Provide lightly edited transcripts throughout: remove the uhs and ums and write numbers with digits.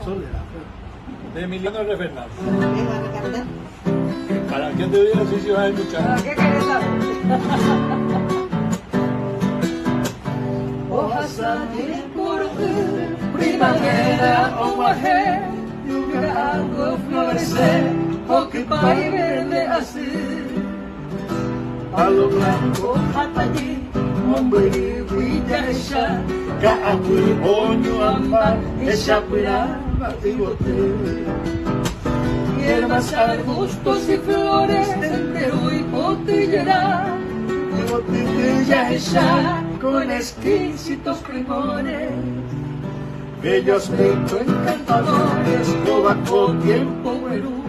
Soledad. De Emiliano R. Fernández. Venga, a cantar. ¿Para qué te digo si vas a escuchar? ¿Para qué querés saber? Hojas salir por primavera o mujer, lluvia algo florecer, o que país verde así. A lo blanco hasta allí, hombre brilla ella, caapui oño ambar, ella piraba y boté. Hierbas, arbustos y flores, entero y botellera, y botella ella con exquisitos primores. Bellos peitos encantadores, tobaco tiempo Perú,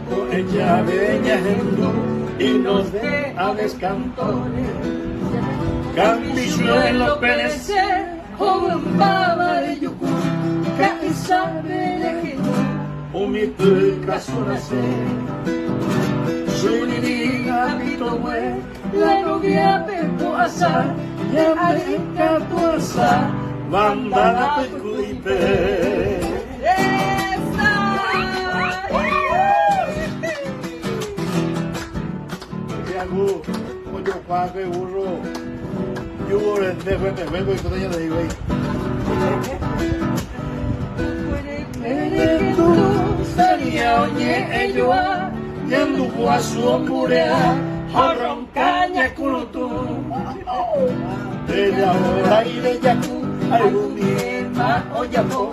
con ella bella hindú y nos de aves cantores. Campichuelo perecer, joven baba de yucú, que sabe de Jesús, umituca su nacer. Shuniriga pitowé, la novia pepo asar, ya areca tu asar, bandana pecuipe. Tiago, mucho cuaque, burro. Yo por el dejo me juego y con ella le digo ahí. Salía oye elloa, yanduku a su omburea, jorroncaña curutu. De la hora y de Yacu, Algún día oyamo,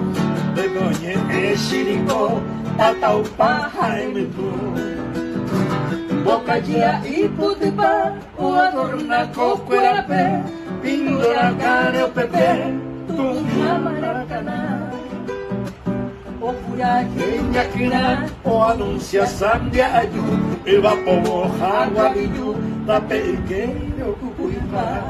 de Noñe, Eshiriko, tataupaja emitu. Bocaya y putipa, o adorna cocuerape, pindora cane o pepe, tunja maracaná. O puraje ñaquina, o anuncia sandia ayu, el vapo moja guabillu, tape y que cucuipa.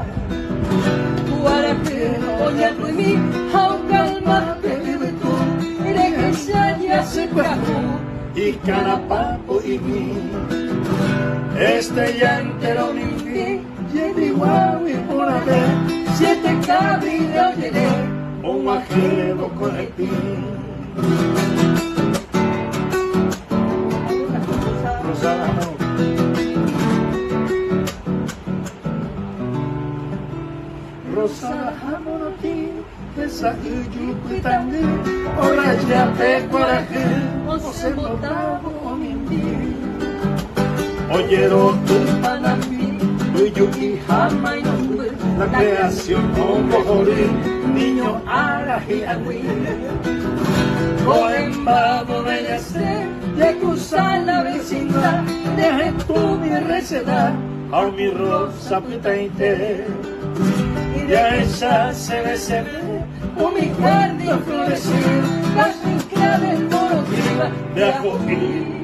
Guarape, oña tuimi, jaucalma, pebibitu, erequesa ya se cajú. y canapapo y mi. Este ya entero mi llegué guau y por haber, siete cabillos llegué, un majero con el pin. Rosada, no. Rosada jamonoti, esa yuyucuitandi, ora ya te coraje, o se botaba o mindi. Oyeron tu Panambi, Uyuki, Jama y Nombre, la creación como jorí, niño araji agüí. Coembado bellecer, de cruzar la vecindad, deje tu mi recedad, a mi rosa pitainte. y de ella se ve, con mi jardín florecer, las fincas del moro De acogida.